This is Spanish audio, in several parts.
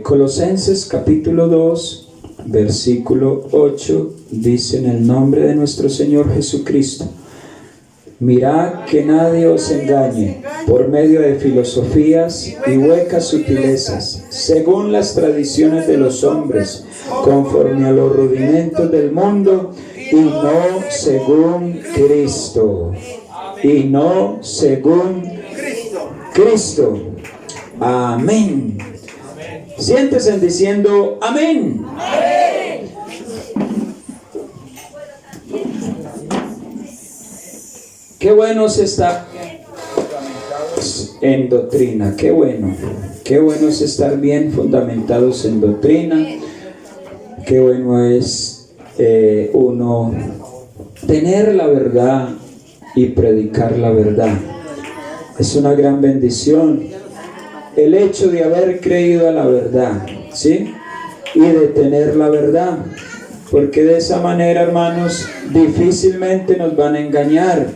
Colosenses capítulo 2, versículo 8, dice: en el nombre de nuestro Señor Jesucristo, mirad que nadie os engañe por medio de filosofías y huecas sutilezas, según las tradiciones de los hombres, conforme a los rudimentos del mundo, y no según Cristo. Y no según Cristo. Amén. Siéntese diciendo amén. Amén. Qué bueno es estar en doctrina. Qué bueno es estar bien fundamentados en doctrina. Qué bueno es uno tener la verdad y predicar la verdad. Es una gran bendición el hecho de haber creído a la verdad, ¿sí? Y de tener la verdad, porque de esa manera, hermanos, difícilmente nos van a engañar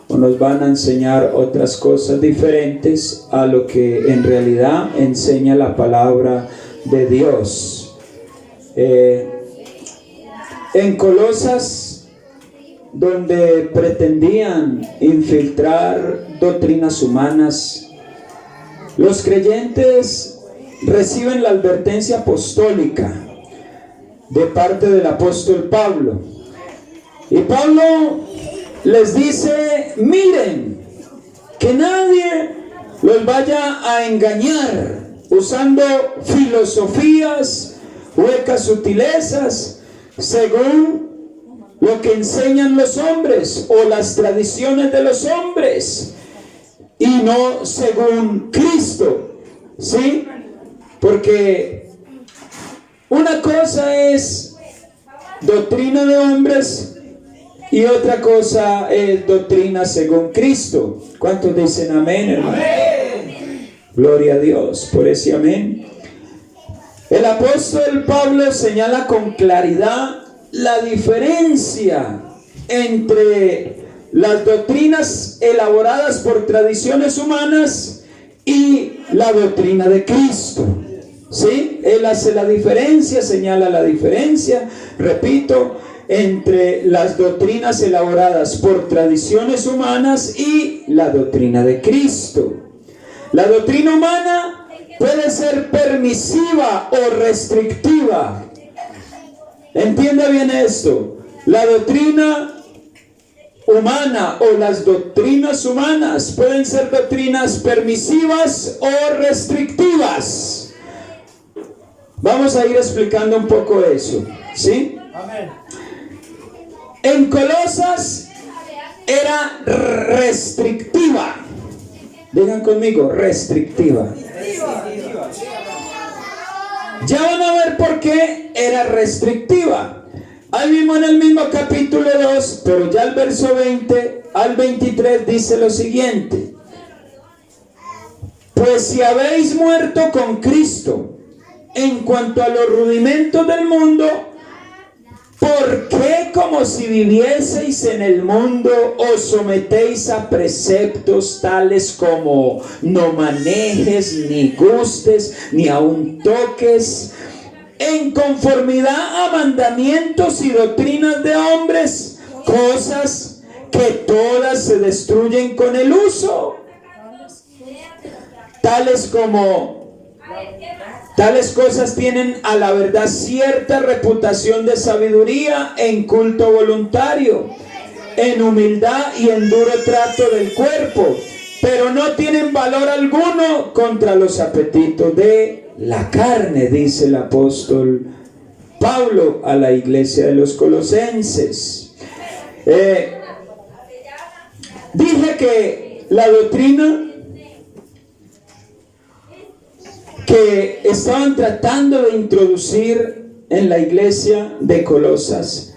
o nos van a enseñar otras cosas diferentes a lo que en realidad enseña la palabra de Dios. En Colosas, donde pretendían infiltrar doctrinas humanas, los creyentes reciben la advertencia apostólica de parte del apóstol Pablo. Y Pablo les dice: miren, que nadie los vaya a engañar usando filosofías, huecas sutilezas, según lo que enseñan los hombres o las tradiciones de los hombres, y no según Cristo, ¿sí? Porque una cosa es doctrina de hombres y otra cosa es doctrina según Cristo. ¿Cuántos dicen amén, hermano? Amén. Gloria a Dios por ese amén. El apóstol Pablo señala con claridad la diferencia entre las doctrinas elaboradas por tradiciones humanas y la doctrina de Cristo, ¿sí? Él hace la diferencia, señala la diferencia, repito, entre las doctrinas elaboradas por tradiciones humanas y la doctrina de Cristo. La doctrina humana puede ser permisiva o restrictiva. Entienda bien esto. La doctrina humana o las doctrinas humanas pueden ser doctrinas permisivas o restrictivas. Vamos a ir explicando un poco eso, ¿sí? Amén. En Colosas era restrictiva. Digan conmigo, restrictiva. Ya van a ver por qué era restrictiva. Ahí mismo en el mismo capítulo 2, pero ya el verso 20 al 23 dice lo siguiente: pues si habéis muerto con Cristo en cuanto a los rudimentos del mundo, ¿por qué, como si vivieseis en el mundo, os sometéis a preceptos tales como no manejes, ni gustes, ni aun toques, en conformidad a mandamientos y doctrinas de hombres, cosas que todas se destruyen con el uso, tales cosas tienen a la verdad cierta reputación de sabiduría en culto voluntario, en humildad y en duro trato del cuerpo, pero no tienen valor alguno contra los apetitos de la carne, dice el apóstol Pablo a la iglesia de los Colosenses. Dije que la doctrina que estaban tratando de introducir en la iglesia de Colosas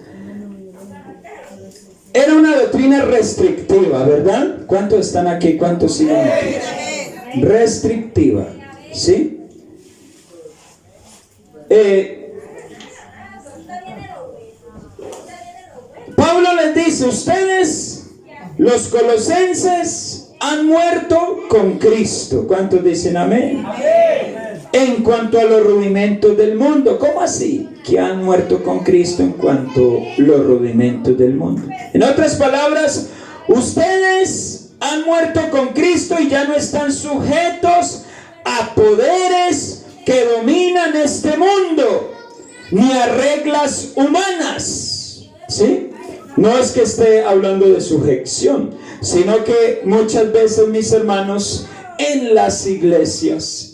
era una doctrina restrictiva, ¿verdad? ¿Cuántos están aquí? ¿Cuántos siguen aquí? Restrictiva, ¿sí? Pablo les dice: ustedes, los colosenses, han muerto con Cristo. ¿Cuántos dicen amén? Amén. en cuanto a los rudimentos del mundo. ¿Cómo así? Que han muerto con Cristo en cuanto a los rudimentos del mundo. En otras palabras, ustedes han muerto con Cristo y ya no están sujetos a poderes que dominan este mundo, ni a reglas humanas. ¿Sí? No es que esté hablando de sujeción, sino que muchas veces, mis hermanos, en las iglesias,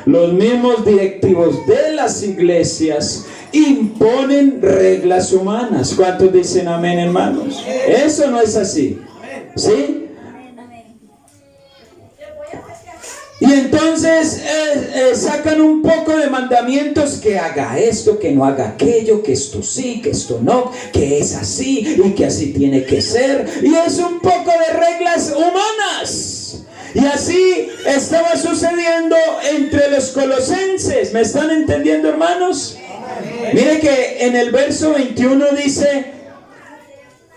los mismos directivos de las iglesias imponen reglas humanas. ¿Cuántos dicen amén, hermanos? Eso no es así. ¿Sí? Y entonces sacan un poco de mandamientos, que haga esto, que no haga aquello, que esto sí, que esto no, que es así y que así tiene que ser. Y es un poco de reglas humanas. Y así estaba sucediendo entre los colosenses. ¿Me están entendiendo, hermanos? Mire que en el verso 21 dice,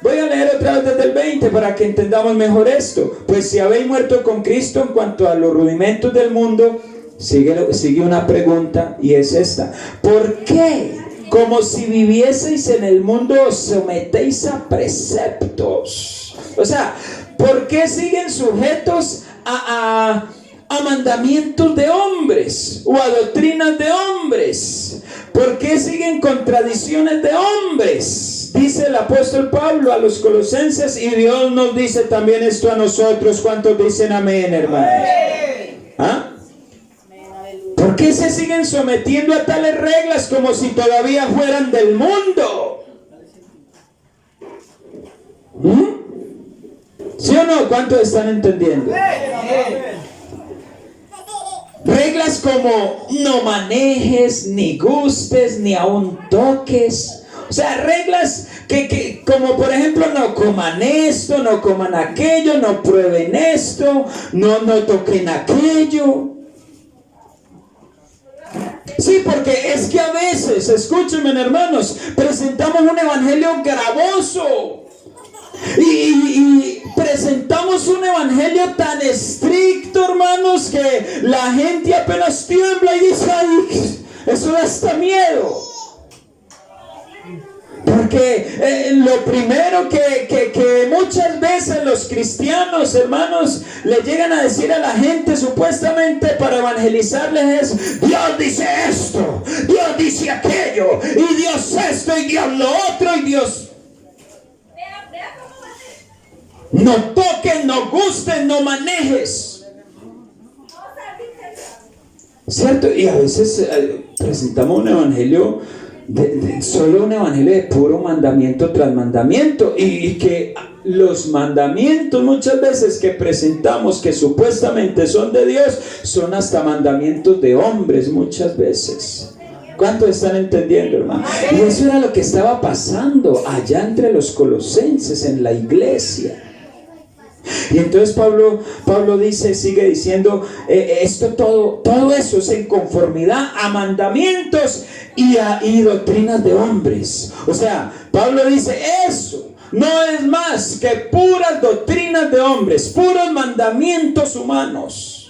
voy a leer otra vez desde el 20 para que entendamos mejor esto. Pues si habéis muerto con Cristo en cuanto a los rudimentos del mundo, sigue una pregunta, y es esta: ¿por qué, como si vivieseis en el mundo, os sometéis a preceptos? O sea, ¿por qué siguen sujetos a mandamientos de hombres o a doctrinas de hombres? ¿Por qué siguen con tradiciones de hombres? Dice el apóstol Pablo a los colosenses, y Dios nos dice también esto a nosotros. ¿Cuántos dicen amén, hermanos? ¿Ah? ¿Por qué se siguen sometiendo a tales reglas como si todavía fueran del mundo? ¿Sí o no? ¿Cuántos están entendiendo? Reglas como no manejes, ni gustes, ni aún toques. O sea, reglas que como por ejemplo, no coman esto, no coman aquello, no prueben esto, no toquen aquello. Sí, porque es que a veces, escúchenme, hermanos, presentamos un evangelio gravoso. Y presentamos un evangelio tan estricto, hermanos, que la gente apenas tiembla y dice, ay, eso da hasta miedo. Porque lo primero que muchas veces los cristianos, hermanos, le llegan a decir a la gente supuestamente para evangelizarles es: Dios dice esto, Dios dice aquello, y Dios esto, y Dios lo otro, y Dios... No toques, no gustes, no manejes. ¿Cierto? Y a veces presentamos un evangelio, solo un evangelio de puro mandamiento tras mandamiento. Y que los mandamientos muchas veces que presentamos, que supuestamente son de Dios, son hasta mandamientos de hombres muchas veces. ¿Cuántos están entendiendo, hermano? Y eso era lo que estaba pasando allá entre los colosenses en la iglesia. Y entonces Pablo dice, sigue diciendo, todo eso es en conformidad a mandamientos y doctrinas de hombres. O sea, Pablo dice, eso no es más que puras doctrinas de hombres, puros mandamientos humanos.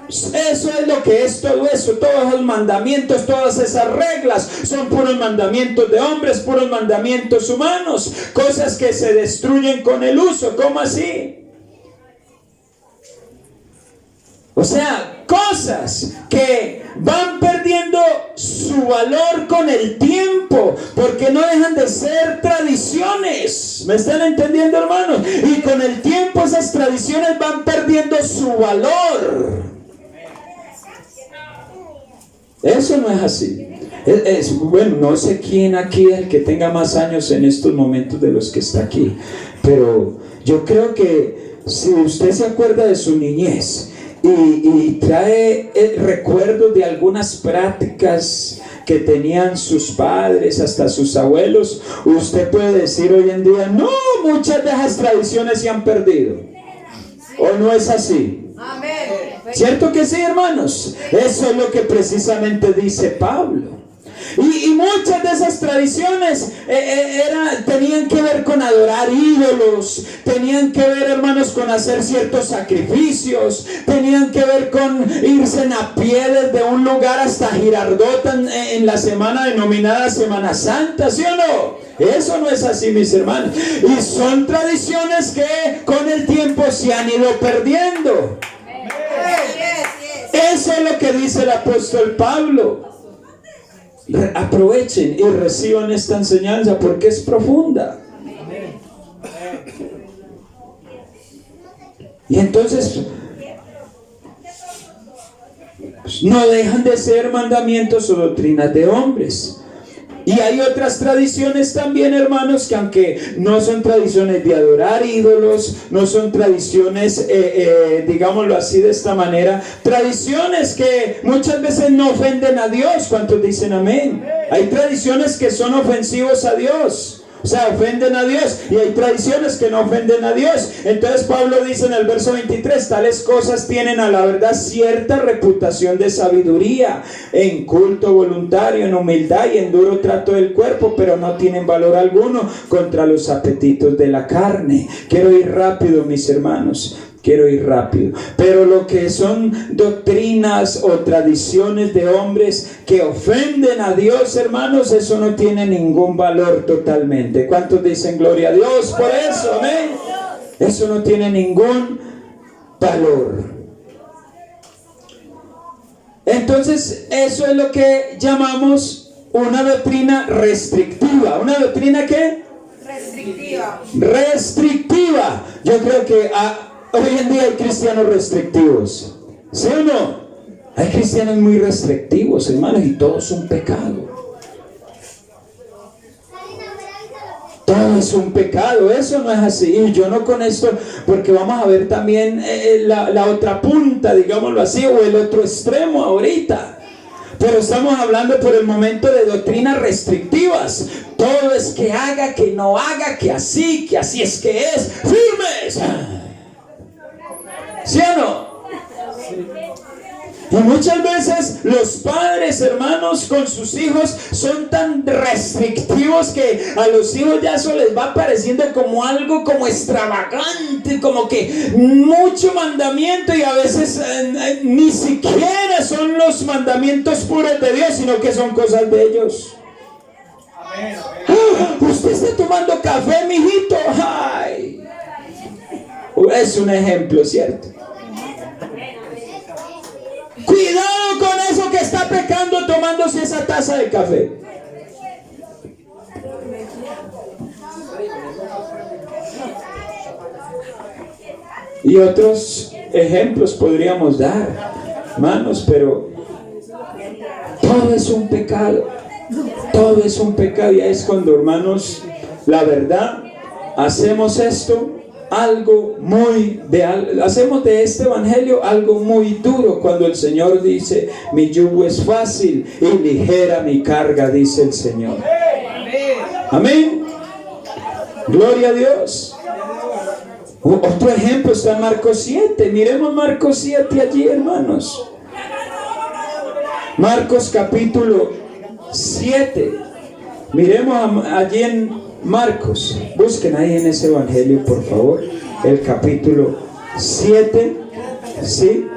Eso es lo que es todo eso, todos los mandamientos, todas esas reglas son puros mandamientos de hombres, puros mandamientos humanos, cosas que se destruyen con el uso. ¿Cómo así? O sea, cosas que van perdiendo su valor con el tiempo, porque no dejan de ser tradiciones. ¿Me están entendiendo, hermanos? Y con el tiempo esas tradiciones van perdiendo su valor. Eso no es así. Bueno, no sé quién aquí es el que tenga más años en estos momentos de los que está aquí, pero yo creo que si usted se acuerda de su niñez y trae recuerdos de algunas prácticas que tenían sus padres, hasta sus abuelos, usted puede decir hoy en día, no, muchas de esas tradiciones se han perdido. ¿O no es así? ¿Cierto que sí, hermanos? Eso es lo que precisamente dice Pablo. Y muchas de esas tradiciones tenían que ver con adorar ídolos, tenían que ver, hermanos, con hacer ciertos sacrificios, tenían que ver con irse a pie desde un lugar hasta Girardot en la semana denominada Semana Santa, ¿sí o no? Eso no es así, mis hermanos. Y son tradiciones que con el tiempo se han ido perdiendo. Eso es lo que dice el apóstol Pablo. Aprovechen y reciban esta enseñanza porque es profunda. Y entonces no dejan de ser mandamientos o doctrinas de hombres. Y hay otras tradiciones también, hermanos, que aunque no son tradiciones de adorar ídolos, no son tradiciones, digámoslo así de esta manera, tradiciones que muchas veces no ofenden a Dios. ¿Cuántos dicen amén? Hay tradiciones que son ofensivos a Dios. O sea, ofenden a Dios, y hay tradiciones que no ofenden a Dios. Entonces Pablo dice en el verso 23, tales cosas tienen a la verdad cierta reputación de sabiduría, en culto voluntario, en humildad y en duro trato del cuerpo, pero no tienen valor alguno contra los apetitos de la carne. Quiero ir rápido, mis hermanos. Quiero ir rápido. Pero lo que son doctrinas o tradiciones de hombres que ofenden a Dios, hermanos, eso no tiene ningún valor totalmente. ¿Cuántos dicen gloria a Dios por eso? ¿Amén? Eso no tiene ningún valor. Entonces, eso es lo que llamamos una doctrina restrictiva. ¿Una doctrina qué? Restrictiva. Restrictiva. Yo creo que hoy en día hay cristianos restrictivos, ¿sí o no? Hay cristianos muy restrictivos, hermanos, y todo es un pecado. Todo es un pecado, eso no es así. Y yo no con esto, porque vamos a ver también la otra punta, digámoslo así, o el otro extremo ahorita. Pero estamos hablando por el momento de doctrinas restrictivas. Todo es que haga, que no haga, que así es que es. ¡Firmes! ¿Sí o no? Y muchas veces los padres, hermanos, con sus hijos son tan restrictivos que a los hijos ya eso les va pareciendo como algo como extravagante, como que mucho mandamiento, y a veces ni siquiera son los mandamientos puros de Dios, sino que son cosas de ellos. Usted está tomando café, mijito. Ay. Es un ejemplo, ¿cierto? Cuidado con eso que está pecando tomándose esa taza de café. Y otros ejemplos podríamos dar, hermanos, pero todo es un pecado. Todo es un pecado. Y es cuando, hermanos, la verdad, hacemos esto hacemos de este evangelio algo muy duro, cuando el Señor dice: mi yugo es fácil y ligera mi carga, dice el Señor. Amén. Gloria a Dios. Otro ejemplo está en Marcos 7. Miremos Marcos 7 allí, hermanos. Marcos capítulo 7. Miremos allí en Marcos, busquen ahí en ese evangelio, por favor, el capítulo 7, ¿sí?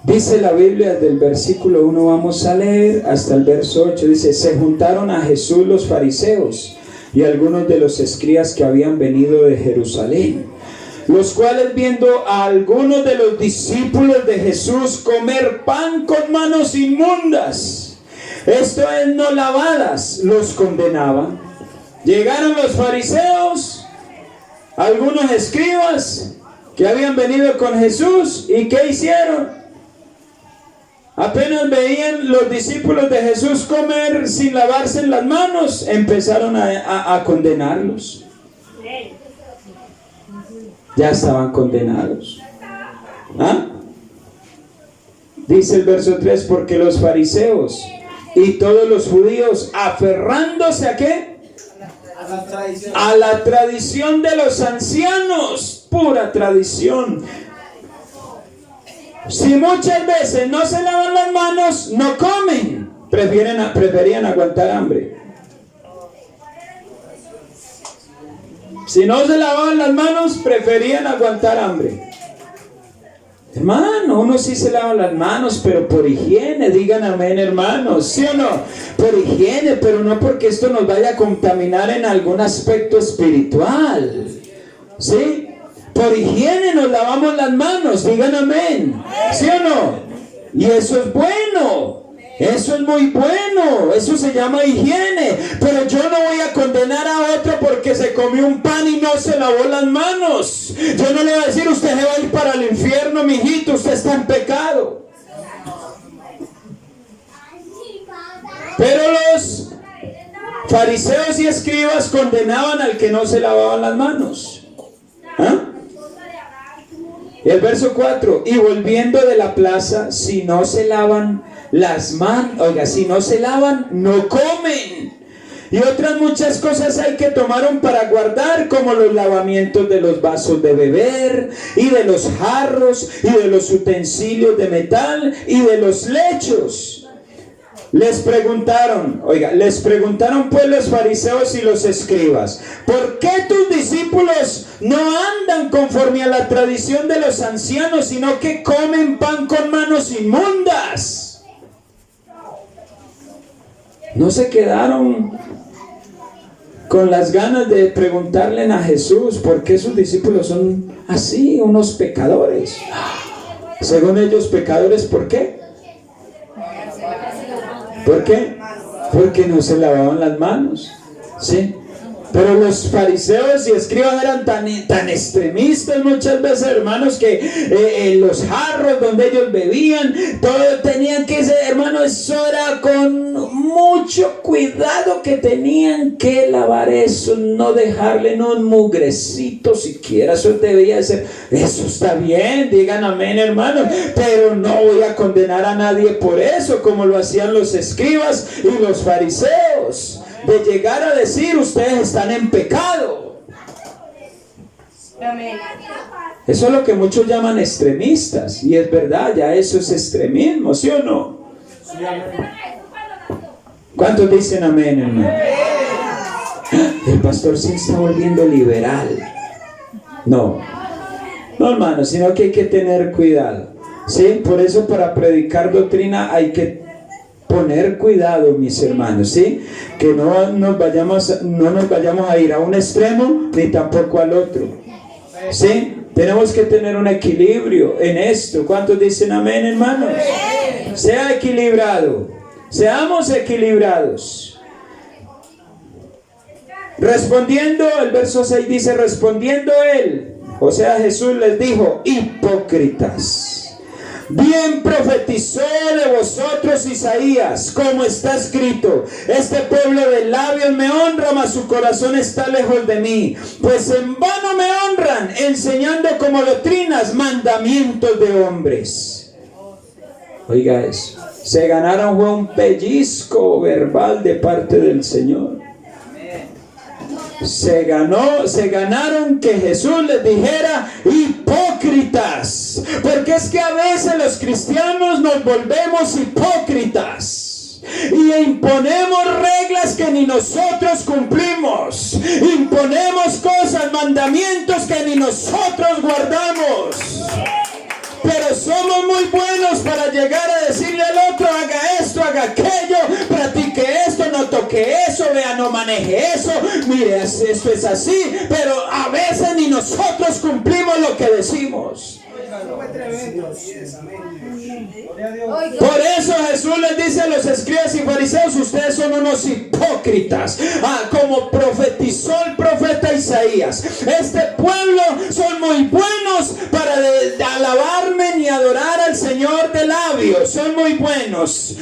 Dice la Biblia desde el versículo 1, vamos a leer hasta el verso 8, dice: se juntaron a Jesús los fariseos y algunos de los escribas que habían venido de Jerusalén, los cuales, viendo a algunos de los discípulos de Jesús comer pan con manos inmundas, esto es, no lavadas, los condenaban. Llegaron los fariseos, algunos escribas que habían venido con Jesús, ¿y qué hicieron? Apenas veían los discípulos de Jesús comer sin lavarse las manos, empezaron a condenarlos. Ya estaban condenados. ¿Ah? Dice el verso 3, porque los fariseos y todos los judíos, aferrándose ¿a qué? A la tradición de los ancianos, pura tradición. Si muchas veces no se lavan las manos, no comen. Preferían aguantar hambre. Si no se lavaban las manos, preferían aguantar hambre. Hermano, uno sí se lava las manos, pero por higiene, digan amén, hermanos, ¿sí o no? Por higiene, pero no porque esto nos vaya a contaminar en algún aspecto espiritual, ¿sí? Por higiene nos lavamos las manos, digan amén, ¿sí o no? Y eso es bueno. Eso es muy bueno, eso se llama higiene, pero yo no voy a condenar a otro porque se comió un pan y no se lavó las manos. Yo no le voy a decir, usted se va a ir para el infierno, mijito, usted está en pecado. Pero los fariseos y escribas condenaban al que no se lavaban las manos. ¿Ah? El verso 4, y volviendo de la plaza, si no se lavan las manos, oiga, si no se lavan, no comen. Y otras muchas cosas hay que tomaron para guardar, como los lavamientos de los vasos de beber, y de los jarros, y de los utensilios de metal, y de los lechos. Les preguntaron pues los fariseos y los escribas, ¿por qué tus discípulos no andan conforme a la tradición de los ancianos, sino que comen pan con manos inmundas? ¿No se quedaron con las ganas de preguntarle a Jesús por qué sus discípulos son así, unos pecadores? Según ellos, pecadores, ¿por qué? ¿Por qué? Porque no se lavaban las manos, ¿sí? Pero los fariseos y escribas eran tan extremistas muchas veces, hermanos, que los jarros donde ellos bebían, todo tenían que ser, hermanos, eso era con mucho cuidado que tenían que lavar eso, no dejarle ni un mugrecito siquiera, eso debía ser, eso está bien, digan amén, hermanos, pero no voy a condenar a nadie por eso, como lo hacían los escribas y los fariseos, de llegar a decir, ustedes están en pecado. Eso es lo que muchos llaman extremistas, y es verdad, ya eso es extremismo, ¿sí o no? ¿Cuántos dicen amén, hermano? El pastor se está volviendo liberal. No, hermano, sino que hay que tener cuidado, ¿sí? Por eso para predicar doctrina hay que poner cuidado, mis hermanos, ¿sí? Que no nos vayamos a ir a un extremo ni tampoco al otro, ¿sí? Tenemos que tener un equilibrio en esto. ¿Cuántos dicen amén, hermanos? Sea equilibrado, seamos equilibrados. Respondiendo, el verso 6 dice, respondiendo él, o sea Jesús les dijo, hipócritas, bien profetizó de vosotros Isaías, como está escrito, este pueblo de labios me honra, mas su corazón está lejos de mí, pues en vano me honran, enseñando como doctrinas mandamientos de hombres. Oiga eso, se ganaron fue un pellizco verbal de parte del Señor. Se ganaron que Jesús les dijera hipócritas, porque es que a veces los cristianos nos volvemos hipócritas y imponemos reglas que ni nosotros cumplimos, imponemos cosas, mandamientos que ni nosotros guardamos, pero somos muy buenos para llegar a decirle al otro, haga esto, haga aquello, practique esto, no toque eso, vea, no maneje eso, mire, esto es así, pero a veces ni nosotros cumplimos lo que decimos. Por eso Jesús les dice a los escribas y fariseos, ustedes son unos hipócritas, como profetizó el profeta Isaías, este pueblo son muy buenos para alabarme ni adorar al Señor de labios, son muy buenos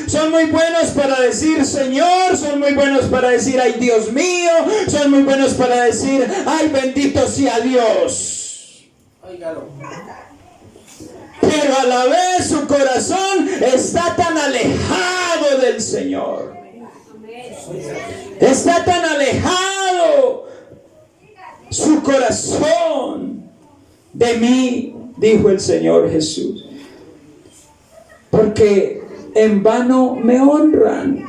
para decir Señor, son muy buenos para decir ay Dios mío, son muy buenos para decir ay bendito sea Dios. Pero a la vez su corazón está tan alejado del Señor. Está tan alejado su corazón de mí, dijo el Señor Jesús. Porque en vano me honran.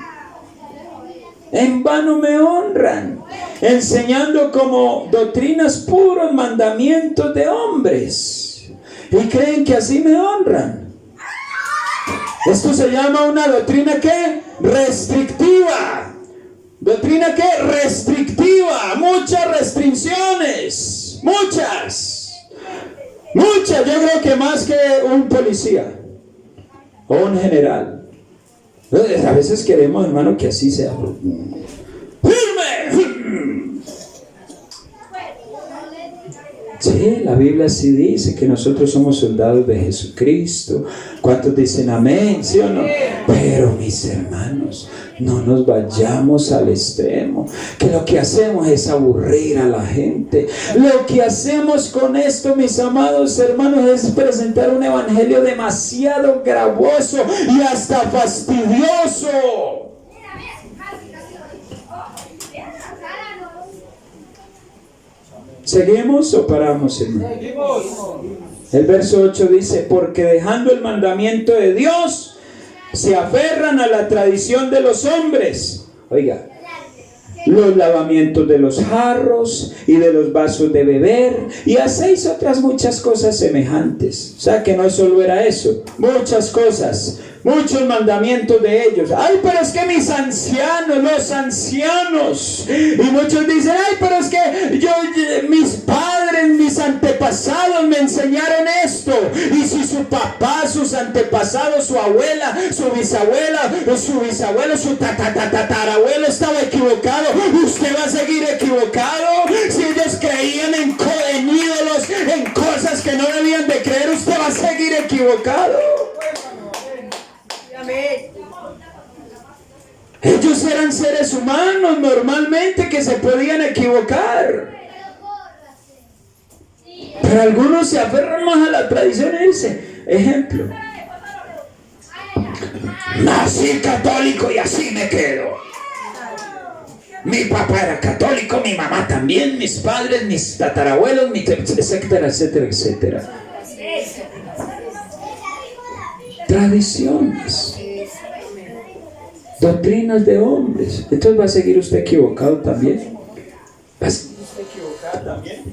En vano me honran, enseñando como doctrinas puros mandamientos de hombres. Y creen que así me honran. Esto se llama una doctrina ¿qué? Restrictiva. Doctrina ¿qué? Restrictiva. Muchas restricciones. Muchas. Yo creo que más que un policía o un general. A veces queremos, hermano, que así sea. ¡Firme! Sí, la Biblia sí dice que nosotros somos soldados de Jesucristo. ¿Cuántos dicen amén? ¿Sí o no? Pero mis hermanos, no nos vayamos al extremo, que lo que hacemos es aburrir a la gente. Lo que hacemos con esto, mis amados hermanos, es presentar un evangelio demasiado gravoso y hasta fastidioso. ¿Seguimos o paramos, hermano? El verso 8 dice: porque dejando el mandamiento de Dios, se aferran a la tradición de los hombres. Oiga, los lavamientos de los jarros y de los vasos de beber, y hacéis otras muchas cosas semejantes. O sea que no solo era eso, muchas cosas, muchos mandamientos de ellos. Ay, pero es que mis ancianos, los ancianos, y muchos dicen: ay, pero es que mis padres, mis antepasados me enseñaron esto. Y si su papá, sus antepasados, su abuela, su bisabuela, su tatarabuelo estaba equivocado, usted va a seguir equivocado. Si ellos creían en ídolos, en cosas que no debían de creer, usted va a seguir equivocado. Ellos eran seres humanos normalmente que se podían equivocar, pero algunos se aferran más a la tradición. Ejemplo: nací católico y así me quedo. Mi papá era católico, mi mamá también, mis padres, mis tatarabuelos, etcétera, etcétera, etcétera. Tradiciones, doctrinas de hombres. Entonces va a seguir usted equivocado también. ¿Va a seguir usted equivocado también?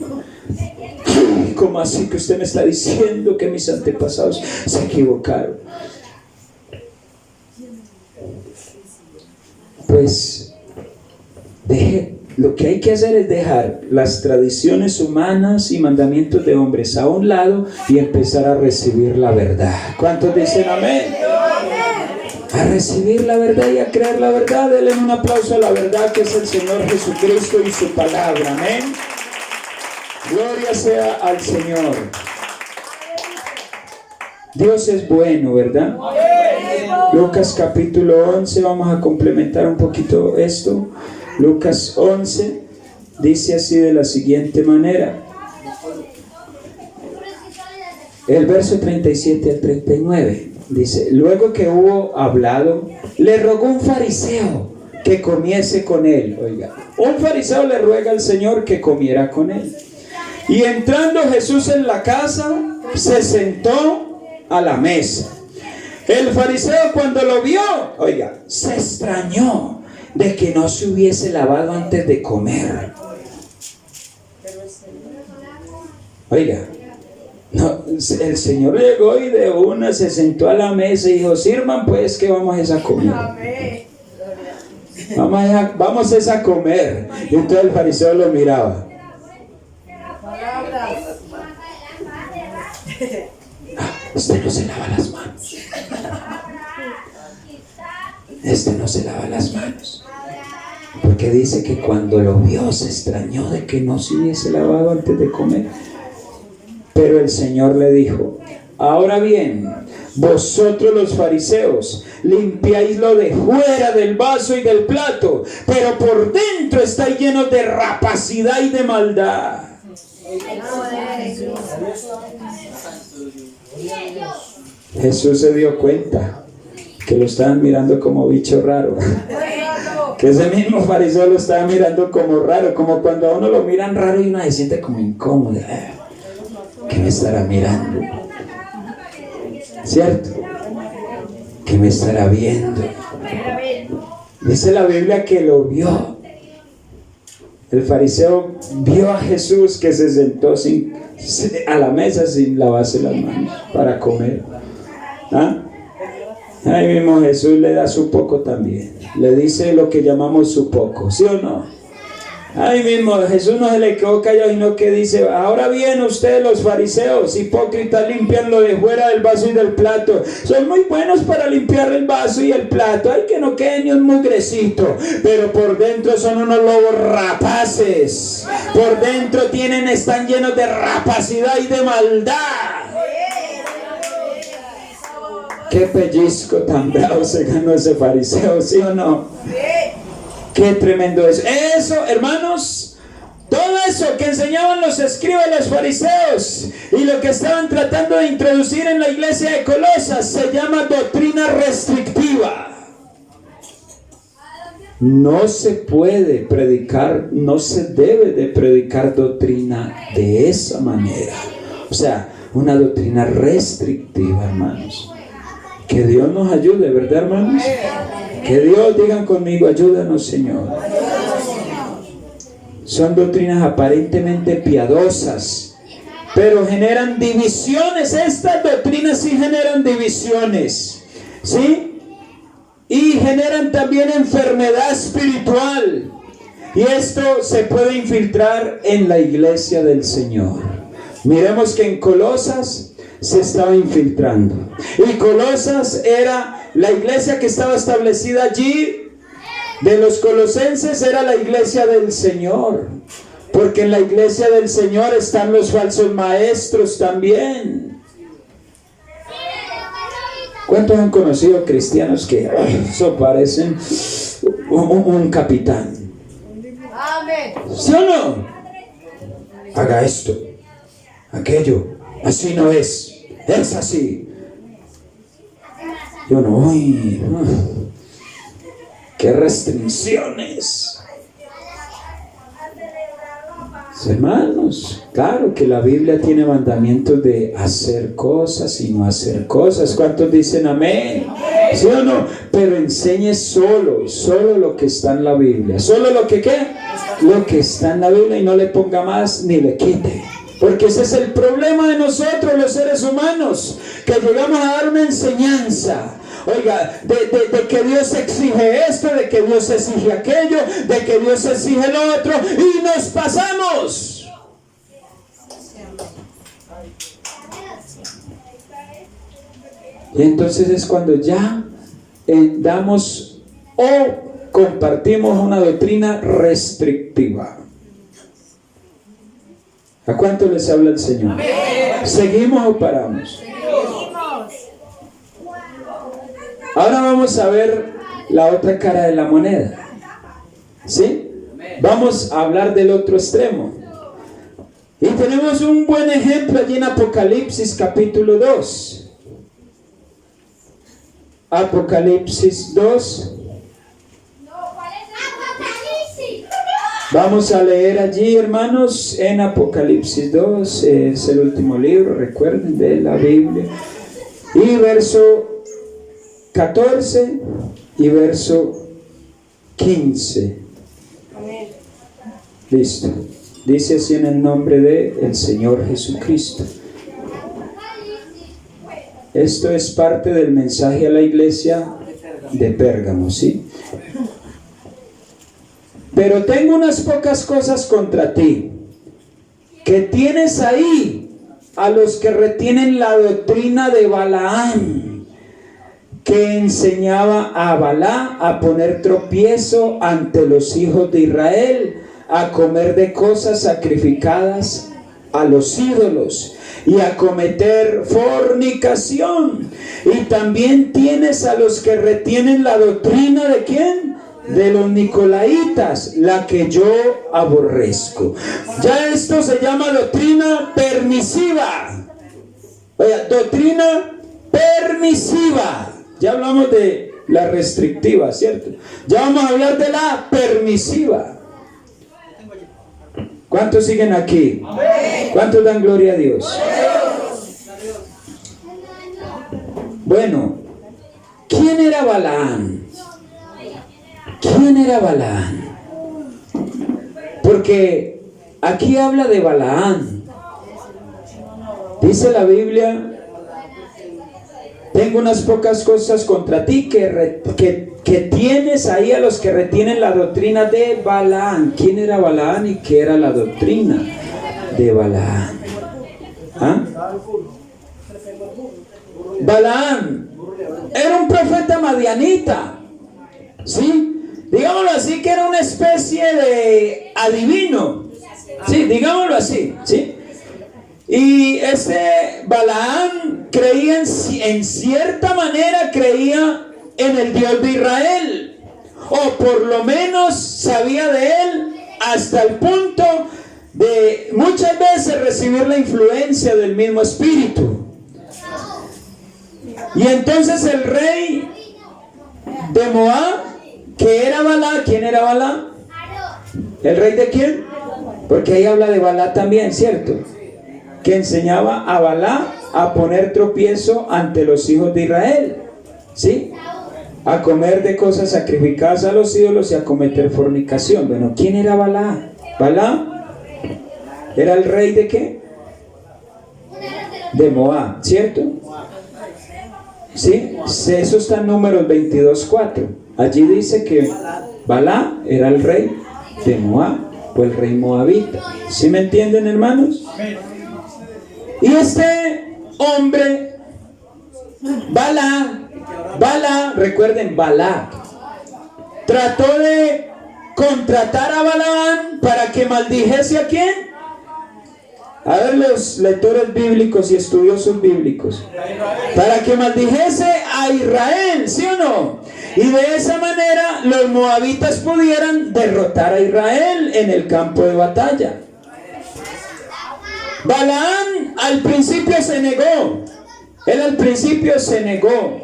¿Cómo así que usted me está diciendo que mis antepasados se equivocaron? Pues lo que hay que hacer es dejar las tradiciones humanas y mandamientos de hombres a un lado y empezar a recibir la verdad. ¿Cuántos dicen amén? A recibir la verdad y a creer la verdad. Denle un aplauso a la verdad, que es el Señor Jesucristo y su palabra. Amén. Gloria sea al Señor. Dios es bueno, ¿verdad? Lucas capítulo 11, vamos a complementar un poquito esto. Lucas 11 dice así de la siguiente manera. El verso 37 al 39 dice: luego que hubo hablado, le rogó un fariseo que comiese con él. Oiga, un fariseo le ruega al Señor que comiera con él. Y entrando Jesús en la casa, se sentó a la mesa. El fariseo, cuando lo vio, oiga, se extrañó de que no se hubiese lavado antes de comer. Oiga, no, el Señor llegó y de una se sentó a la mesa y dijo: sirvan pues, que vamos a comer. Vamos a comer. Y entonces el fariseo lo miraba. Usted no se lava las manos. No se lava las manos. Porque dice que cuando lo vio se extrañó de que no se hubiese lavado antes de comer. Pero el Señor le dijo: ahora bien, vosotros los fariseos limpiáis lo de fuera del vaso y del plato, pero por dentro estáis llenos de rapacidad y de maldad. Jesús se dio cuenta que lo estaban mirando como bicho raro. Que ese mismo fariseo lo estaba mirando como raro, como cuando a uno lo miran raro y uno se siente como incómodo. ¿Qué me estará mirando? ¿Cierto? que me estará viendo. Dice la Biblia que lo vio. El fariseo vio a Jesús que se sentó a la mesa sin lavarse las manos para comer. ¿Ah? Ahí mismo Jesús le da su poco también. Le dice lo que llamamos su poco, ¿sí o no? Ahí mismo Jesús no se le quedó callado, sino que dice: ahora bien, ustedes los fariseos hipócritas limpian lo de fuera del vaso y del plato. Son muy buenos para limpiar el vaso y el plato, ay, que no quede ni un mugrecito, pero por dentro son unos lobos rapaces. Por dentro están llenos de rapacidad y de maldad. Qué pellizco tan bravo se ganó ese fariseo, ¿sí o no? Qué tremendo es. Eso, hermanos, todo eso que enseñaban los escribas y los fariseos y lo que estaban tratando de introducir en la iglesia de Colosas se llama doctrina restrictiva. No se puede predicar, no se debe de predicar doctrina de esa manera. O sea, una doctrina restrictiva, hermanos. Que Dios nos ayude, ¿verdad, hermanos? Que Dios, digan conmigo, ayúdanos, Señor. Son doctrinas aparentemente piadosas, pero generan divisiones. Estas doctrinas sí generan divisiones, ¿sí? Y generan también enfermedad espiritual. Y esto se puede infiltrar en la iglesia del Señor. Miremos que en Colosas se estaba infiltrando. Y Colosas era la iglesia que estaba establecida allí. De los colosenses era la iglesia del Señor. Porque en la iglesia del Señor están los falsos maestros también. ¿Cuántos han conocido cristianos que eso parecen un capitán? ¿Sí o no? Haga esto, aquello, así no es así. Yo no, uy, qué restricciones. Hermanos, claro que la Biblia tiene mandamientos de hacer cosas y no hacer cosas. ¿Cuántos dicen amén? ¿Sí o no? Pero enseñe solo lo que está en la Biblia. ¿Solo lo que qué? Lo que está en la Biblia, y no le ponga más ni le quite. Porque ese es el problema de nosotros los seres humanos, que llegamos a dar una enseñanza, oiga, de que Dios exige esto, de que Dios exige aquello, de que Dios exige lo otro, y nos pasamos. Y entonces es cuando ya damos o compartimos una doctrina restrictiva. ¿A cuánto les habla el Señor? Amén. ¿Seguimos o paramos? Seguimos. Ahora vamos a ver la otra cara de la moneda. ¿Sí? Vamos a hablar del otro extremo. Y tenemos un buen ejemplo allí en Apocalipsis capítulo 2. Apocalipsis 2. Vamos a leer allí, hermanos, en Apocalipsis 2, es el último libro, recuerden, de la Biblia. Y verso 14 y verso 15. Listo. Dice así en el nombre del Señor Jesucristo. Esto es parte del mensaje a la iglesia de Pérgamo, ¿sí? Pero tengo unas pocas cosas contra ti, que tienes ahí a los que retienen la doctrina de Balaam, que enseñaba a Balá a poner tropiezo ante los hijos de Israel, a comer de cosas sacrificadas a los ídolos y a cometer fornicación. Y también tienes a los que retienen la doctrina de ¿quién? De los nicolaitas, la que yo aborrezco. Ya esto se llama doctrina permisiva. Oiga, doctrina permisiva. Ya hablamos de la restrictiva, ¿cierto? Ya vamos a hablar de la permisiva. ¿Cuántos siguen aquí? ¿Cuántos dan gloria a Dios? Bueno, ¿quién ¿quién era Balaam? ¿Quién era Balaam? Porque aquí habla de Balaam. Dice la Biblia: tengo unas pocas cosas contra ti, que tienes ahí a los que retienen la doctrina de Balaam. ¿Quién era Balaam y qué era la doctrina de Balaam? ¿Ah? Balaam era un profeta madianita, ¿sí? Digámoslo así, que era una especie de adivino, ¿sí? Digámoslo así, ¿sí? Y este Balaam creía en cierta manera, creía en el Dios de Israel, o por lo menos sabía de él hasta el punto de muchas veces recibir la influencia del mismo espíritu. Y entonces el rey de Moab, que era Balá, ¿quién era Balá? ¿El rey de quién? Porque ahí habla de Balá también, ¿cierto? Que enseñaba a Balá a poner tropiezo ante los hijos de Israel, ¿sí? A comer de cosas sacrificadas a los ídolos y a cometer fornicación. Bueno, ¿quién era Balá? Balá era el rey de ¿qué? De Moab, ¿cierto? ¿Sí? Eso está en Números 22:4. Allí dice que Balá era el rey de Moab, o el rey moabita. ¿Sí me entienden, hermanos? Y este hombre, Balá, recuerden, Balá, trató de contratar a Balaam para que maldijese ¿a quién? A ver, los lectores bíblicos y estudiosos bíblicos. Para que maldijese a Israel, ¿sí o no? Y de esa manera los moabitas pudieran derrotar a Israel en el campo de batalla. Balaam al principio se negó. Él al principio se negó.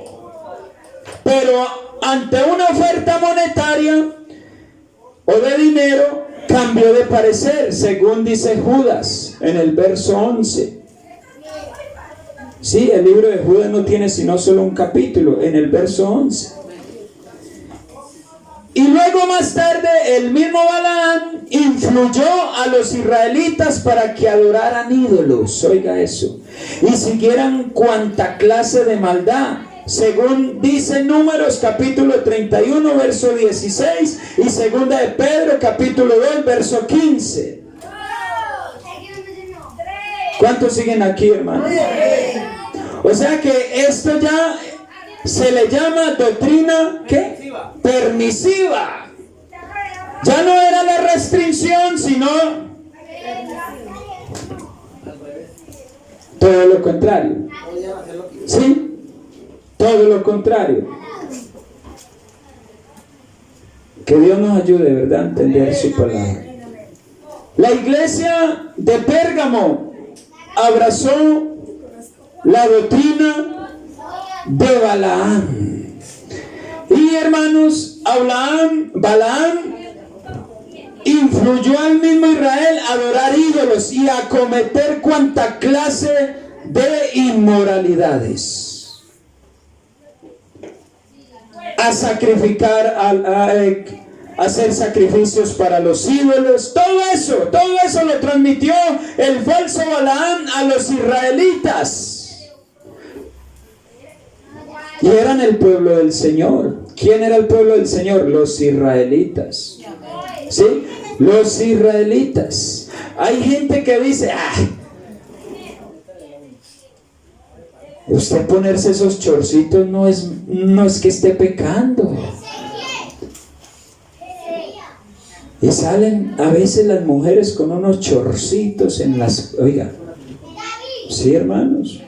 Pero ante una oferta monetaria o de dinero, cambió de parecer, según dice Judas en el verso 11. Sí, el libro de Judas no tiene sino solo un capítulo, en el verso 11. Y luego más tarde el mismo Balaam influyó a los israelitas para que adoraran ídolos, oiga eso, y siguieran cuanta clase de maldad, según dice Números capítulo 31 verso 16 y segunda de Pedro capítulo 2 verso 15. ¿Cuántos siguen aquí, hermanos? O sea que esto ya se le llama doctrina ¿qué? Permisiva. Ya no era la restricción, sino todo lo contrario. ¿Sí? Todo lo contrario. Que Dios nos ayude, ¿verdad?, a entender su palabra. La iglesia de Pérgamo abrazó la doctrina de Balaam. Y hermanos, Balaam influyó al mismo Israel a adorar ídolos y a cometer cuanta clase de inmoralidades. A sacrificar, a hacer sacrificios para los ídolos. Todo eso lo transmitió el falso Balaam a los israelitas. Y eran el pueblo del Señor. ¿Quién era el pueblo del Señor? Los israelitas. ¿Sí? Los israelitas. Hay gente que dice, usted ponerse esos chorcitos no es que esté pecando. Y salen a veces las mujeres con unos chorcitos en las... Oiga, sí, hermanos,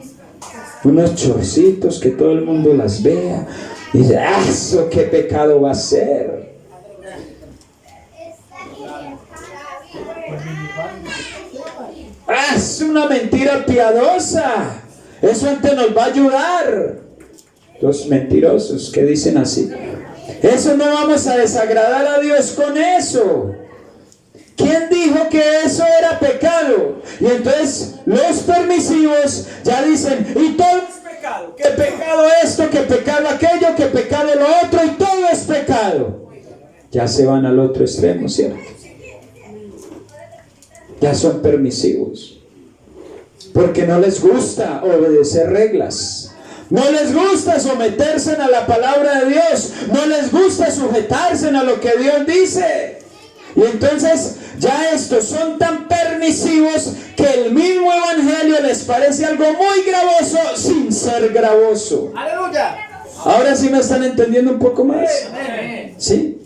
unos chorcitos que todo el mundo las vea. Y dice, ¿eso qué pecado va a ser? Es una mentira piadosa. Eso antes nos va a ayudar. Los mentirosos que dicen así. Eso no vamos a desagradar a Dios con eso. ¿Quién dijo que eso era pecado? Y entonces los permisivos ya dicen, y todo es Que pecado esto, que pecado aquello, que pecado lo otro, y todo es pecado. Ya se van al otro extremo, ¿cierto? Ya son permisivos. Porque no les gusta obedecer reglas. No les gusta someterse a la palabra de Dios. No les gusta sujetarse a lo que Dios dice. Y entonces ya estos son tan permisivos que el mismo evangelio les parece algo muy gravoso sin ser gravoso. ¡Aleluya! Ahora sí me están entendiendo un poco más. ¿Sí?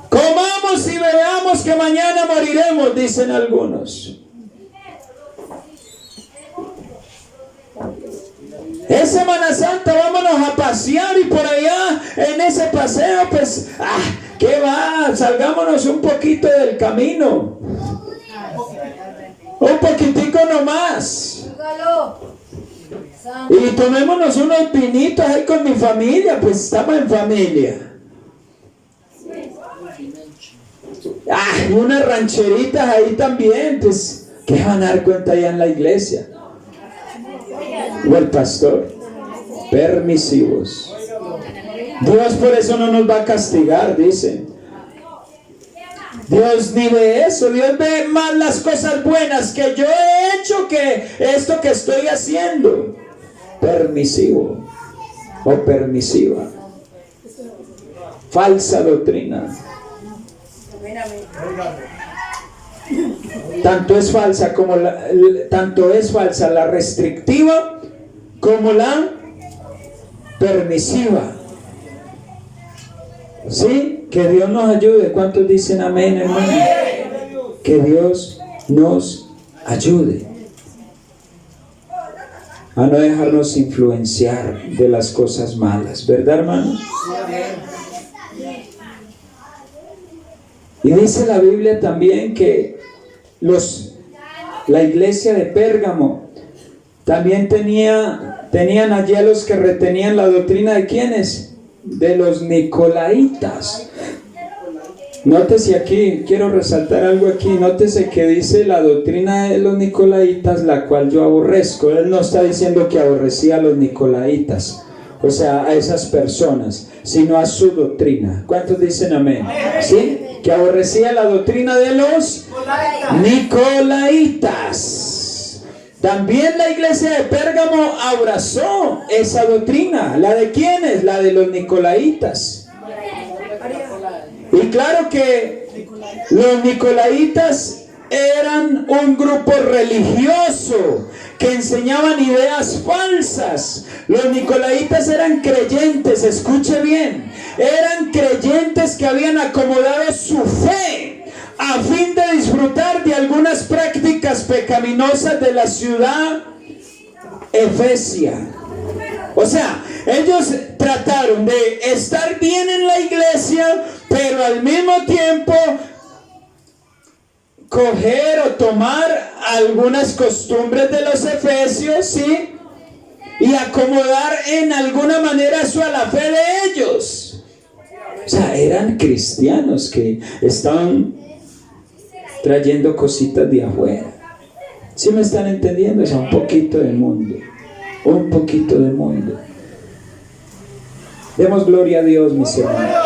Comamos y bebamos que mañana moriremos, dicen algunos. Es Semana Santa, vámonos a pasear, y por allá en ese paseo pues, ¿qué va? Salgámonos un poquito del camino. Un poquitico nomás. Y tomémonos unos vinitos ahí con mi familia, pues estamos en familia. Y unas rancheritas ahí también, pues, ¿qué van a dar cuenta allá en la iglesia? O el pastor. Permisivos. Dios por eso no nos va a castigar, dice. Dios ni ve eso. Dios ve más las cosas buenas que yo he hecho que esto que estoy haciendo. Permisivo o permisiva. Falsa doctrina. Tanto es falsa la restrictiva como la permisiva. ¿Sí? Que Dios nos ayude. ¿Cuántos dicen amén, hermano? Que Dios nos ayude a no dejarnos influenciar de las cosas malas, ¿verdad, hermano? Y dice la Biblia también que la iglesia de Pérgamo también tenían allí a los que retenían la doctrina de ¿quiénes? De los nicolaítas. Nótese aquí, quiero resaltar algo aquí. Nótese que dice la doctrina de los nicolaítas, la cual yo aborrezco. Él no está diciendo que aborrecía a los nicolaítas, o sea, a esas personas, sino a su doctrina. ¿Cuántos dicen amén? ¿Sí? Que aborrecía la doctrina de los nicolaítas. También la iglesia de Pérgamo abrazó esa doctrina. ¿La de quiénes? La de los nicolaítas. Y claro que los nicolaítas eran un grupo religioso que enseñaban ideas falsas. Los nicolaítas eran creyentes, escuche bien, eran creyentes que habían acomodado su fe a fin de disfrutar de algunas prácticas pecaminosas de la ciudad efesia. O sea, ellos trataron de estar bien en la iglesia, pero al mismo tiempo coger o tomar algunas costumbres de los efesios, ¿sí? Y acomodar en alguna eso a la fe de ellos. O sea, eran cristianos que estaban trayendo cositas de afuera. ¿Sí me están entendiendo? O sea, un poquito de mundo. Un poquito de mundo. Demos gloria a Dios, mis hermanos.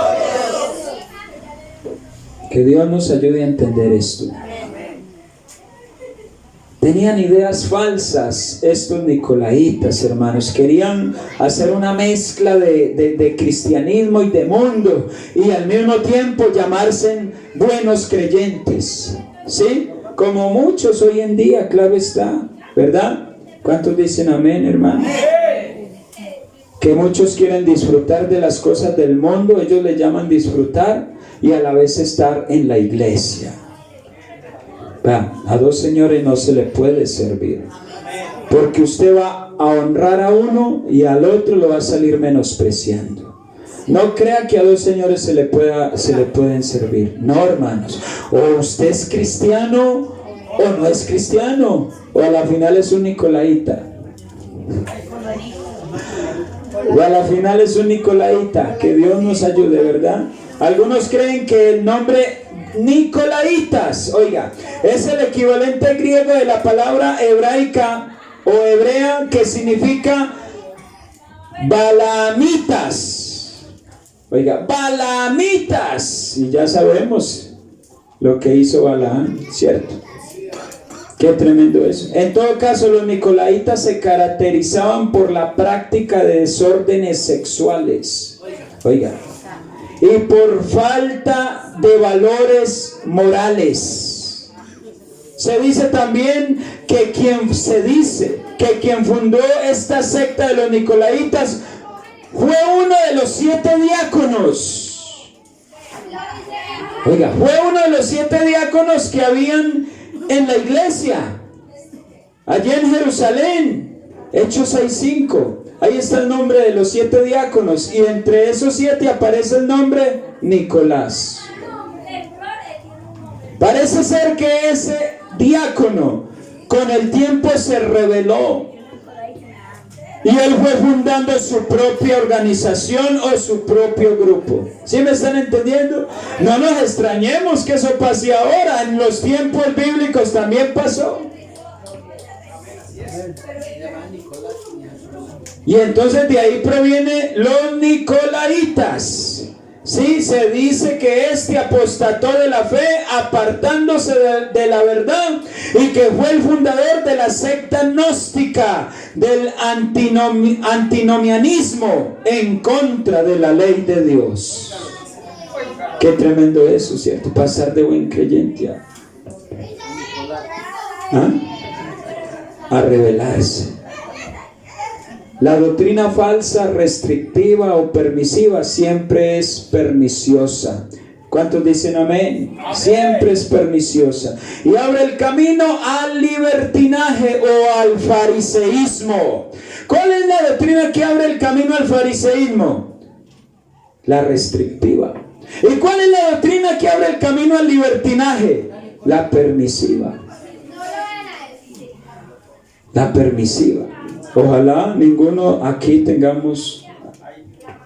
Que Dios nos ayude a entender esto. Tenían ideas falsas estos nicolaítas, hermanos. Querían hacer una mezcla de cristianismo y de mundo, y al mismo tiempo llamarse buenos creyentes, ¿sí? Como muchos hoy en día, claro está, ¿verdad? ¿Cuántos dicen amén, hermano? Que muchos quieren disfrutar de las cosas del mundo. Ellos le llaman disfrutar y a la vez estar en la iglesia. A dos señores no se le puede servir, porque usted va a honrar a uno y al otro lo va a salir menospreciando. No crea que a dos señores se le pueden servir. No, hermanos. O usted es cristiano o no es cristiano, o a la final es un nicolaíta. O a la final es un nicolaíta. Que Dios nos ayude, ¿verdad? Algunos creen que el nombre Nicolaitas, oiga, es el equivalente griego de la palabra hebraica o hebrea que significa balaamitas. Oiga, balaamitas. Y ya sabemos lo que hizo Balaam, ¿cierto? Qué tremendo eso. En todo caso, los nicolaitas se caracterizaban por la práctica de desórdenes sexuales. Oiga. Y por falta de valores morales. Se dice también que quien fundó esta secta de los nicolaitas fue uno de los 7 diáconos. Oiga, fue uno de los 7 diáconos que habían en la iglesia, allí en Jerusalén. Hechos 6:5. Ahí está el nombre de los 7 diáconos, y entre esos 7 aparece el nombre Nicolás. Parece ser que ese diácono con el tiempo se rebeló y él fue fundando su propia organización o su propio grupo. ¿Sí me están entendiendo? No nos extrañemos que eso pase ahora. En los tiempos bíblicos también pasó. Y entonces de ahí proviene los nicolaitas. Sí, se dice que apostató de la fe, apartándose de la verdad, y que fue el fundador de la secta gnóstica, del antinomianismo, en contra de la ley de Dios. Qué tremendo eso, ¿cierto? Pasar de buen creyente a rebelarse. La doctrina falsa, restrictiva o permisiva siempre es perniciosa. ¿Cuántos dicen amén? Siempre es perniciosa. Y abre el camino al libertinaje o al fariseísmo. ¿Cuál es la doctrina que abre el camino al fariseísmo? La restrictiva. ¿Y cuál es la doctrina que abre el camino al libertinaje? La permisiva. La permisiva. Ojalá ninguno aquí tengamos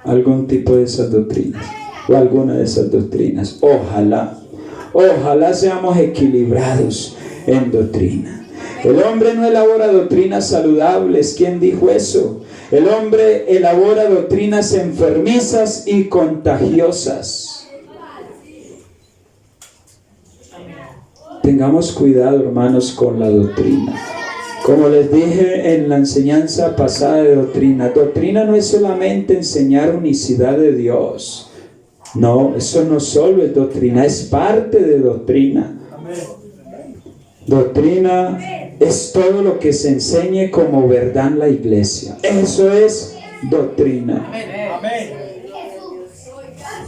algún tipo de esas doctrinas o alguna de esas doctrinas. Ojalá seamos equilibrados en doctrina. El hombre no elabora doctrinas saludables. ¿Quién dijo eso? El hombre elabora doctrinas enfermizas y contagiosas. Tengamos cuidado, hermanos, con la doctrina. Como les dije en la enseñanza pasada de doctrina, doctrina no es solamente enseñar unicidad de Dios. No, eso no solo es doctrina, es parte de doctrina. Doctrina es todo lo que se enseñe como verdad en la iglesia. Eso es doctrina.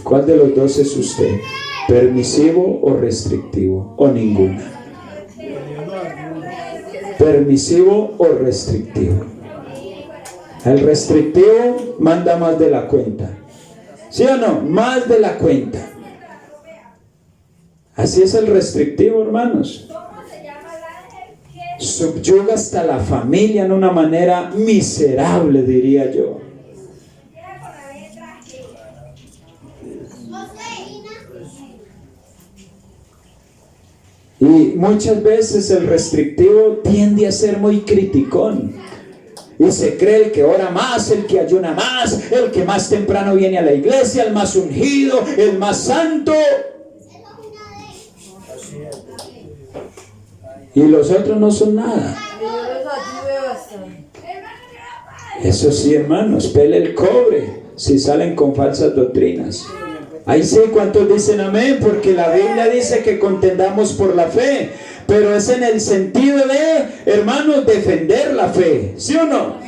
¿Cuál de los dos es usted? ¿Permisivo o restrictivo? ¿O ninguna? ¿Permisivo o restrictivo? El restrictivo manda más de la cuenta. ¿Sí o no? Más de la cuenta. Así es el restrictivo, hermanos. Subyuga hasta la familia en una manera miserable, diría yo. Y muchas veces el restrictivo tiende a ser muy criticón. Y se cree el que ora más, el que ayuna más, el que más temprano viene a la iglesia, el más ungido, el más santo. Y los otros no son nada. Eso sí, hermanos, pele el cobre si salen con falsas doctrinas. Ahí sí, ¿cuántos dicen amén? Porque la Biblia dice que contendamos por la fe, pero es en el sentido de, hermanos, defender la fe, ¿sí o no?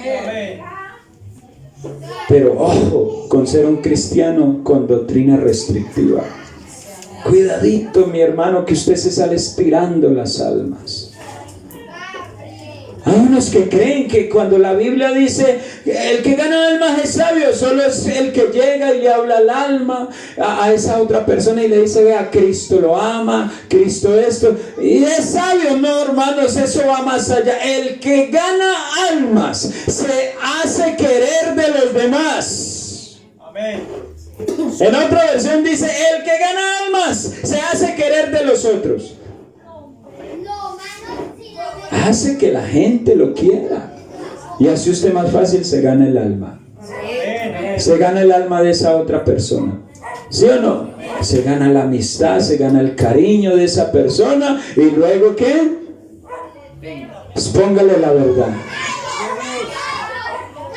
Pero ojo con ser un cristiano con doctrina restrictiva. Cuidadito, mi hermano, que usted se sale expirando las almas. Hay unos que creen que cuando la Biblia dice el que gana almas es sabio, solo es el que llega y le habla al alma a esa otra persona y le dice, vea, Cristo lo ama, Cristo esto, y es sabio. No, hermanos, eso va más allá. El que gana almas se hace querer de los demás. Amén. En otra versión dice, el que gana almas se hace querer de los otros. hace que la gente lo quiera. Y así usted más fácil se gana el alma. Se gana el alma de esa otra persona. ¿Sí o no? Se gana la amistad, se gana el cariño de esa persona. ¿Y luego qué? Pues póngale la verdad.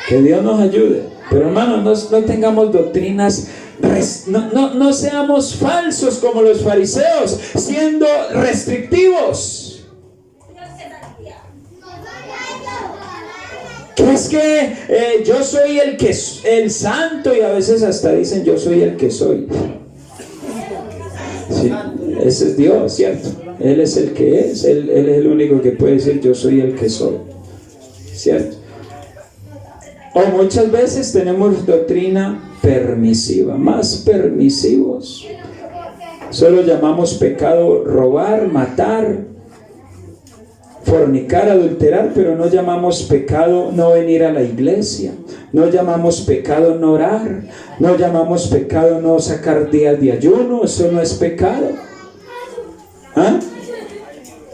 Que Dios nos ayude. Pero hermanos, no tengamos doctrinas, no seamos falsos como los fariseos, siendo restrictivos. Que es que yo soy el santo, y a veces hasta dicen yo soy el que soy. Sí, ese es Dios, ¿cierto? Él es el que es, él es el único que puede decir yo soy el que soy, ¿cierto? O muchas veces tenemos doctrina permisiva, más permisivos. Solo llamamos pecado robar, matar, fornicar, adulterar, pero no llamamos pecado no venir a la iglesia, no llamamos pecado no orar, no llamamos pecado no sacar días de ayuno. Eso no es pecado. ¿Ah?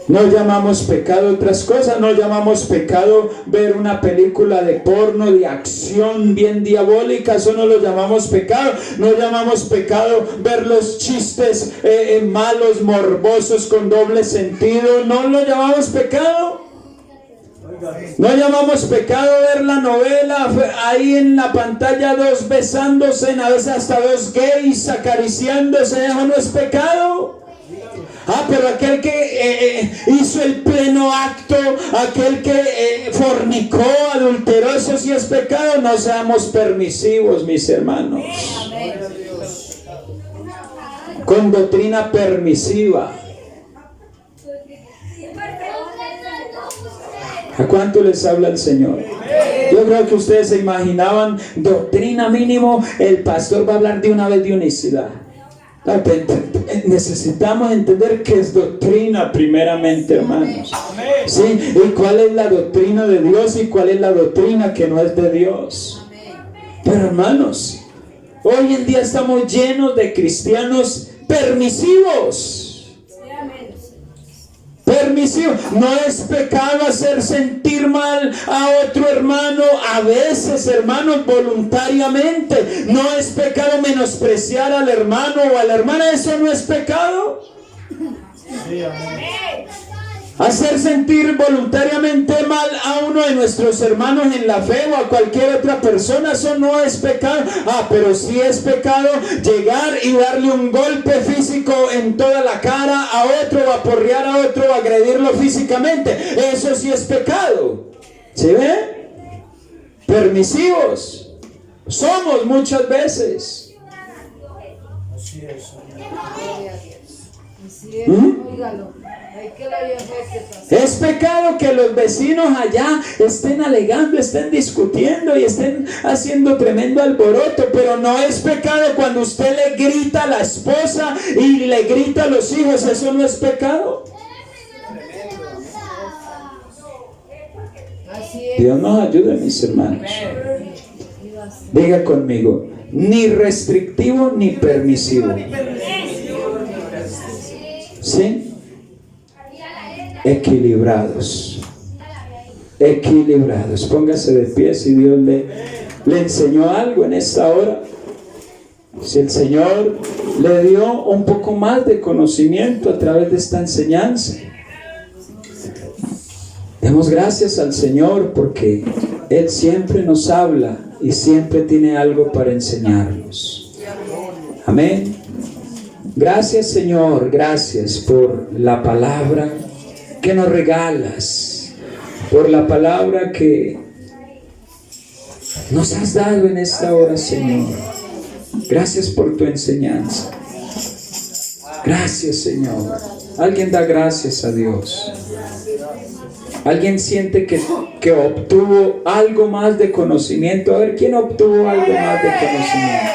No llamamos pecado otras cosas, no llamamos pecado ver una película de porno, de acción bien diabólica, eso no lo llamamos pecado. No llamamos pecado ver los chistes malos, morbosos, con doble sentido, no lo llamamos pecado. No llamamos pecado ver la novela ahí en la pantalla, dos besándose, a veces hasta dos gays acariciándose, eso no es pecado. Pero aquel que hizo el pleno acto, aquel que fornicó, adulteró, eso sí es pecado. No seamos permisivos, mis hermanos, con doctrina permisiva. ¿A cuánto les habla el Señor? Yo creo que ustedes se imaginaban doctrina mínimo, el pastor va a hablar de una vez de unicidad. Necesitamos entender qué es doctrina primeramente, hermanos. ¿Sí? Y cuál es la doctrina de Dios y cuál es la doctrina que no es de Dios. Pero hermanos, hoy en día estamos llenos de cristianos permisivos. Permisivo. No es pecado hacer sentir mal a otro hermano, a veces, hermanos, voluntariamente. No es pecado menospreciar al hermano o a la hermana, eso no es pecado. Sí, amén. Hacer sentir voluntariamente mal a uno de nuestros hermanos en la fe o a cualquier otra persona, eso no es pecado. Pero sí es pecado llegar y darle un golpe físico en toda la cara a otro, o aporrear a otro, o agredirlo físicamente. Eso sí es pecado. ¿Sí ve? Permisivos somos muchas veces. Así es. Es pecado que los vecinos allá estén alegando, estén discutiendo y estén haciendo tremendo alboroto, pero no es pecado cuando usted le grita a la esposa y le grita a los hijos. Eso no es pecado. Dios nos ayude, mis hermanos. Diga conmigo, ni restrictivo ni permisivo. ¿Sí? Equilibrados. Equilibrados. Póngase de pie si Dios le enseñó algo en esta hora. Si el Señor le dio un poco más de conocimiento a través de esta enseñanza. Demos gracias al Señor porque Él siempre nos habla y siempre tiene algo para enseñarnos. Amén. Gracias, Señor, gracias por la palabra que nos regalas, por la palabra que nos has dado en esta hora, Señor. Gracias por tu enseñanza. Gracias, Señor. Alguien da gracias a Dios. Alguien siente que obtuvo algo más de conocimiento. A ver, ¿quién obtuvo algo más de conocimiento?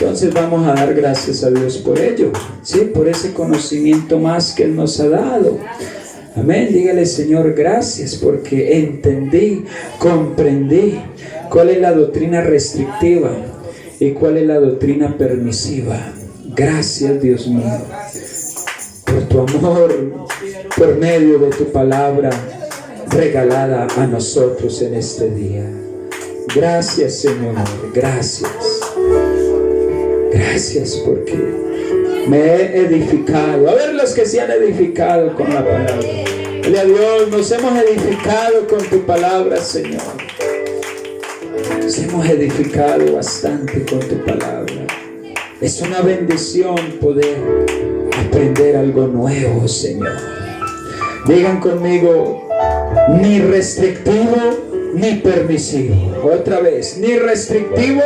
Entonces vamos a dar gracias a Dios por ello, ¿sí? Por ese conocimiento más que Él nos ha dado. Amén. Dígale, Señor, gracias porque entendí, comprendí cuál es la doctrina restrictiva y cuál es la doctrina permisiva. Gracias, Dios mío. por tu amor, por medio de tu palabra regalada a nosotros en este día. Gracias, Señor, gracias. Gracias porque me he edificado. A ver los que se han edificado con la palabra. Dile a Dios, nos hemos edificado con tu palabra, Señor. Nos hemos edificado bastante con tu palabra. Es una bendición poder aprender algo nuevo, Señor. Digan conmigo, ni restrictivo ni permisivo. Otra vez, ni restrictivo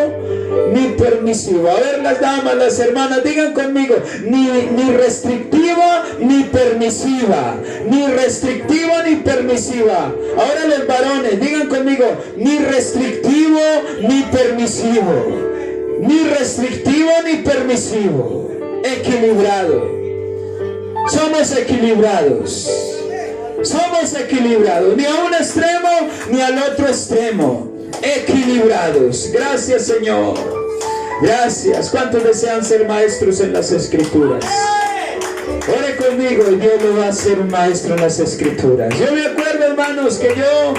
ni permisivo. A ver las damas, las hermanas, digan conmigo, ni restrictiva ni permisiva. Ni restrictiva ni permisiva. Ahora los varones, digan conmigo, ni restrictivo ni permisivo. Ni restrictivo ni permisivo. Equilibrado. Somos equilibrados. Somos equilibrados, ni a un extremo ni al otro extremo. Equilibrados. Gracias, Señor. Gracias. ¿Cuántos desean ser maestros en las Escrituras? Ore conmigo y Dios lo va a hacer un maestro en las Escrituras. Yo me acuerdo, hermanos, que yo,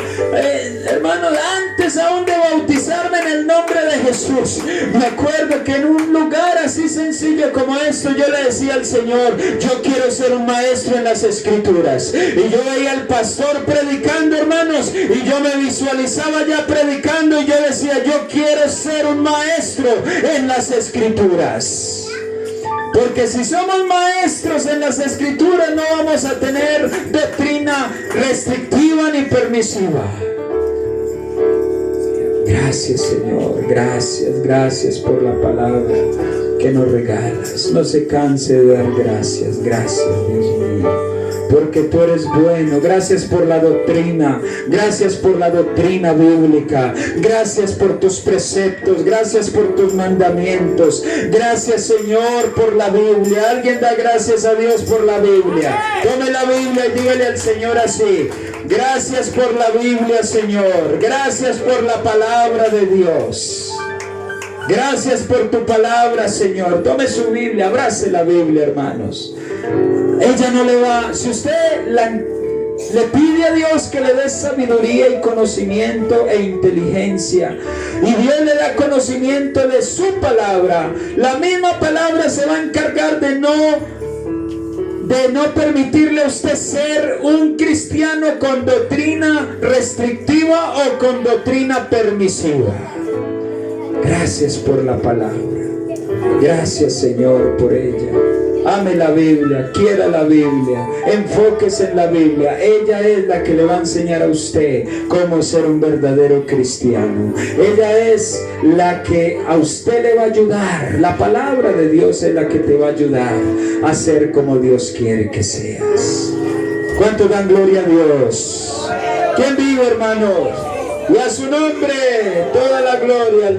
hermanos, antes aún de bautizarme en el nombre de Jesús, me acuerdo que en un lugar así sencillo como esto, yo le decía al Señor, yo quiero ser un maestro en las Escrituras. Y yo veía al pastor predicando, hermanos, y yo me visualizaba ya predicando, y yo decía, yo quiero ser un maestro en las Escrituras. Porque si somos maestros en las Escrituras, no vamos a tener doctrina restrictiva ni permisiva. Gracias, Señor. Gracias, gracias por la palabra que nos regalas. No se canse de dar gracias. Gracias, Dios mío. Porque tú eres bueno. Gracias por la doctrina. Gracias por la doctrina bíblica. Gracias por tus preceptos. Gracias por tus mandamientos. Gracias, Señor, por la Biblia. Alguien da gracias a Dios por la Biblia. Tome la Biblia y dígale al Señor así: gracias por la Biblia, Señor. Gracias por la palabra de Dios. Gracias por tu palabra, Señor. Tome su Biblia, abrace la Biblia, hermanos. Ella no le va, si usted le pide a Dios que le dé sabiduría y conocimiento e inteligencia, y Dios le da conocimiento de su palabra, la misma palabra se va a encargar de no permitirle a usted ser un cristiano con doctrina restrictiva o con doctrina permisiva. Gracias por la palabra. Gracias, Señor, por ella. Ame la Biblia, quiera la Biblia, enfóquese en la Biblia. Ella es la que le va a enseñar a usted cómo ser un verdadero cristiano. Ella es la que a usted le va a ayudar. La palabra de Dios es la que te va a ayudar a ser como Dios quiere que seas. ¿Cuánto dan gloria a Dios? ¿Quién vive, hermanos? Y a su nombre toda la gloria.